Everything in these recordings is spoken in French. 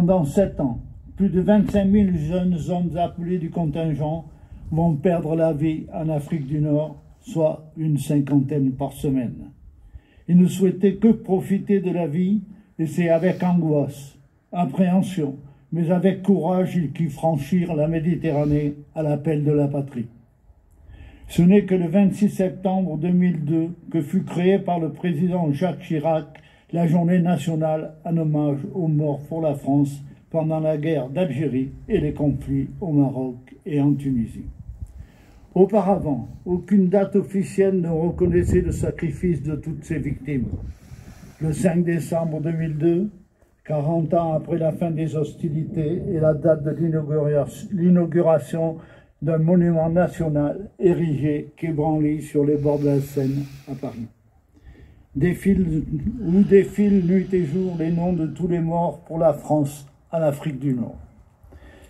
Pendant 7 ans, plus de 25 000 jeunes hommes appelés du contingent vont perdre la vie en Afrique du Nord, soit une 50aine par semaine. Ils ne souhaitaient que profiter de la vie, et c'est avec angoisse, appréhension, mais avec courage qu'ils franchirent la Méditerranée à l'appel de la patrie. Ce n'est que le 26 septembre 2002 que fut créée par le président Jacques Chirac la journée nationale en hommage aux morts pour la France pendant la guerre d'Algérie et les conflits au Maroc et en Tunisie. Auparavant, aucune date officielle ne reconnaissait le sacrifice de toutes ces victimes. Le 5 décembre 2002, 40 ans après la fin des hostilités, est la date de l'inauguration d'un monument national érigé quai Branly sur les bords de la Seine à Paris. Défilent nuit et jour les noms de tous les morts pour la France en Afrique du Nord.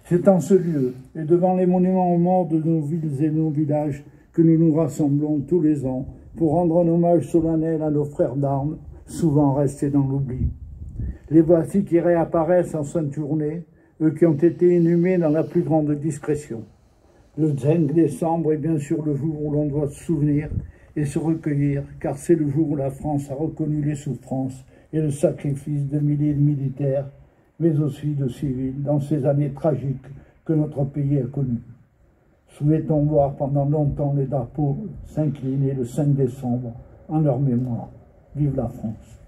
C'est en ce lieu et devant les monuments aux morts de nos villes et nos villages que nous nous rassemblons tous les ans pour rendre un hommage solennel à nos frères d'armes, souvent restés dans l'oubli. Les voici qui réapparaissent en cette journée, eux qui ont été inhumés dans la plus grande discrétion. Le 5 décembre est bien sûr le jour où l'on doit se souvenir et se recueillir, car c'est le jour où la France a reconnu les souffrances et le sacrifice de milliers de militaires, mais aussi de civils, dans ces années tragiques que notre pays a connues. Souhaitons voir pendant longtemps les drapeaux s'incliner le 5 décembre en leur mémoire. Vive la France!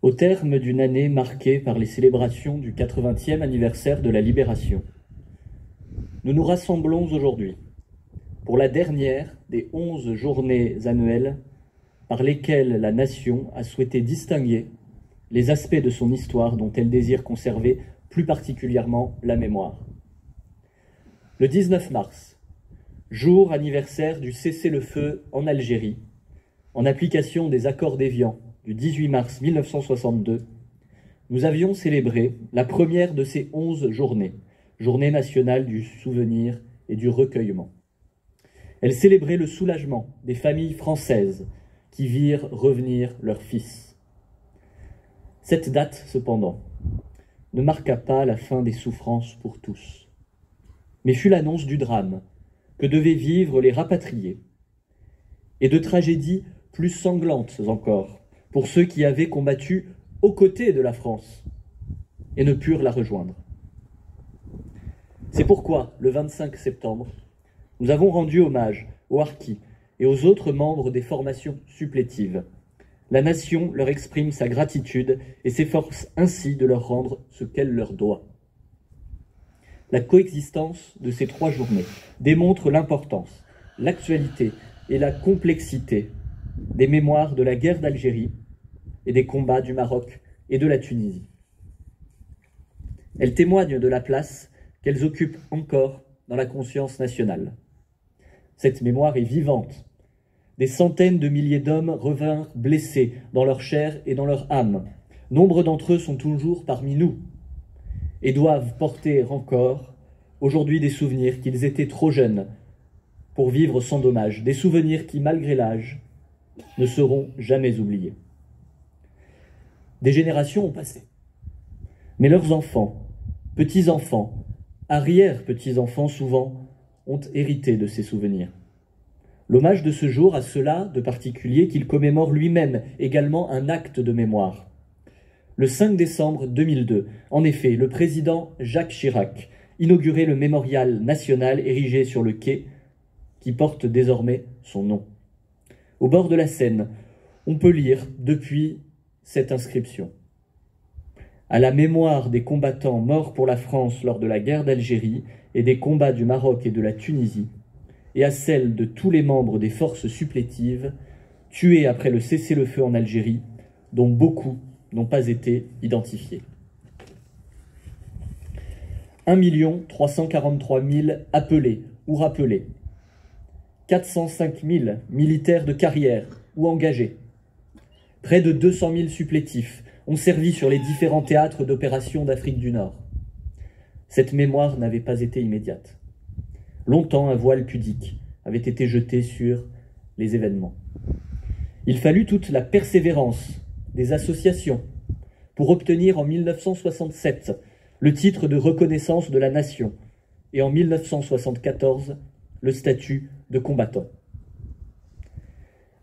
Au terme d'une année marquée par les célébrations du 80e anniversaire de la Libération, nous nous rassemblons aujourd'hui pour la dernière des 11 journées annuelles par lesquelles la Nation a souhaité distinguer les aspects de son histoire dont elle désire conserver plus particulièrement la mémoire. Le 19 mars, jour anniversaire du cessez-le-feu en Algérie, en application des accords d'Évian du 18 mars 1962, nous avions célébré la première de ces 11 journées, journée nationale du souvenir et du recueillement. Elle célébrait le soulagement des familles françaises qui virent revenir leurs fils. Cette date, cependant, ne marqua pas la fin des souffrances pour tous, mais fut l'annonce du drame que devaient vivre les rapatriés et de tragédies plus sanglantes encore pour ceux qui avaient combattu aux côtés de la France et ne purent la rejoindre. C'est pourquoi, le 25 septembre, nous avons rendu hommage aux harkis et aux autres membres des formations supplétives. La Nation leur exprime sa gratitude et s'efforce ainsi de leur rendre ce qu'elle leur doit. La coexistence de ces 3 journées démontre l'importance, l'actualité et la complexité des mémoires de la guerre d'Algérie et des combats du Maroc et de la Tunisie. Elles témoignent de la place qu'elles occupent encore dans la conscience nationale. Cette mémoire est vivante. Des centaines de milliers d'hommes revinrent blessés dans leur chair et dans leur âme. Nombre d'entre eux sont toujours parmi nous et doivent porter encore aujourd'hui des souvenirs qu'ils étaient trop jeunes pour vivre sans dommage, des souvenirs qui, malgré l'âge, ne seront jamais oubliés. Des générations ont passé, mais leurs enfants, petits-enfants, arrière-petits-enfants souvent, ont hérité de ces souvenirs. L'hommage de ce jour a cela de particulier qu'il commémore lui-même également un acte de mémoire. Le 5 décembre 2002, en effet, le président Jacques Chirac inaugurait le mémorial national érigé sur le quai qui porte désormais son nom. Au bord de la Seine, on peut lire depuis cette inscription. À la mémoire des combattants morts pour la France lors de la guerre d'Algérie et des combats du Maroc et de la Tunisie, et à celle de tous les membres des forces supplétives tués après le cessez-le-feu en Algérie, dont beaucoup n'ont pas été identifiés. 1 343 000 appelés ou rappelés, 405 000 militaires de carrière ou engagés, près de 200 000 supplétifs ont servi sur les différents théâtres d'opérations d'Afrique du Nord. Cette mémoire n'avait pas été immédiate. Longtemps, un voile pudique avait été jeté sur les événements. Il fallut toute la persévérance des associations pour obtenir en 1967 le titre de reconnaissance de la nation et en 1974 le statut de combattant.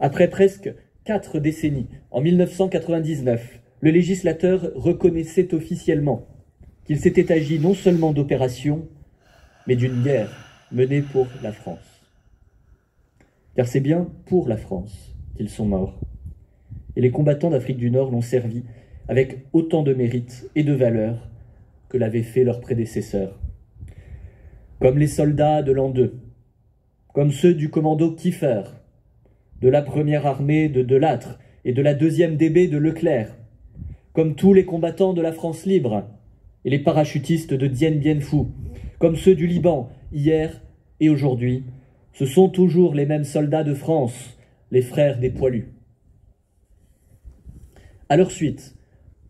Après presque 4 décennies, en 1999, le législateur reconnaissait officiellement qu'il s'était agi non seulement d'opérations, mais d'une guerre menée pour la France. Car c'est bien pour la France qu'ils sont morts. Et les combattants d'Afrique du Nord l'ont servi avec autant de mérite et de valeur que l'avaient fait leurs prédécesseurs. Comme les soldats de l'an 2, comme ceux du commando Kiefer, de la première armée de Delattre et de la 2e DB de Leclerc, comme tous les combattants de la France libre et les parachutistes de Dien Bien Phu, comme ceux du Liban, hier et aujourd'hui, ce sont toujours les mêmes soldats de France, les frères des poilus. À leur suite,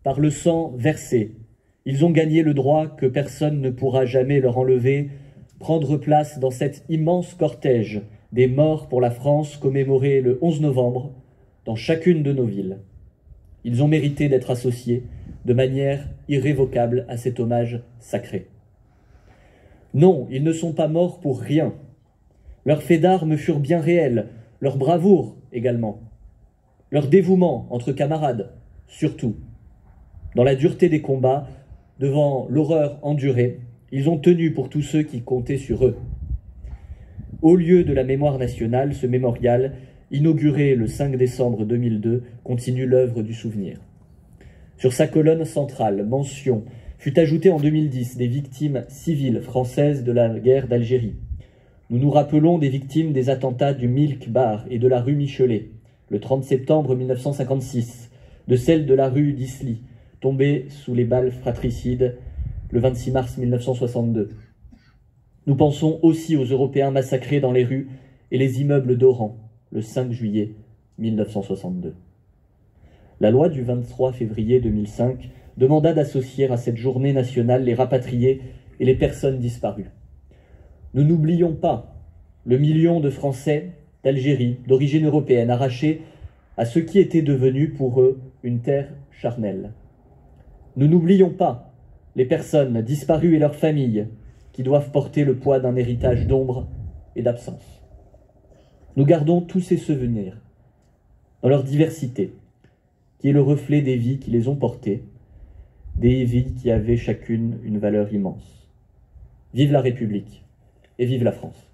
par le sang versé, ils ont gagné le droit que personne ne pourra jamais leur enlever, prendre place dans cet immense cortège des morts pour la France commémorés le 11 novembre dans chacune de nos villes. Ils ont mérité d'être associés de manière irrévocable à cet hommage sacré. Non, ils ne sont pas morts pour rien. Leurs faits d'armes furent bien réels, leur bravoure également, leur dévouement entre camarades, surtout. Dans la dureté des combats, devant l'horreur endurée, ils ont tenu pour tous ceux qui comptaient sur eux. Au lieu de la mémoire nationale, ce mémorial, inauguré le 5 décembre 2002, continue l'œuvre du souvenir. Sur sa colonne centrale, mention, fut ajoutée en 2010 des victimes civiles françaises de la guerre d'Algérie. Nous nous rappelons des victimes des attentats du Milk Bar et de la rue Michelet, le 30 septembre 1956, de celle de la rue d'Isly, tombée sous les balles fratricides le 26 mars 1962. Nous pensons aussi aux Européens massacrés dans les rues et les immeubles d'Oran, le 5 juillet 1962. La loi du 23 février 2005 demanda d'associer à cette journée nationale les rapatriés et les personnes disparues. Nous n'oublions pas le million de Français d'Algérie, d'origine européenne, arrachés à ce qui était devenu pour eux une terre charnelle. Nous n'oublions pas les personnes disparues et leurs familles qui doivent porter le poids d'un héritage d'ombre et d'absence. Nous gardons tous ces souvenirs dans leur diversité, qui est le reflet des vies qui les ont portées, des vies qui avaient chacune une valeur immense. Vive la République et vive la France.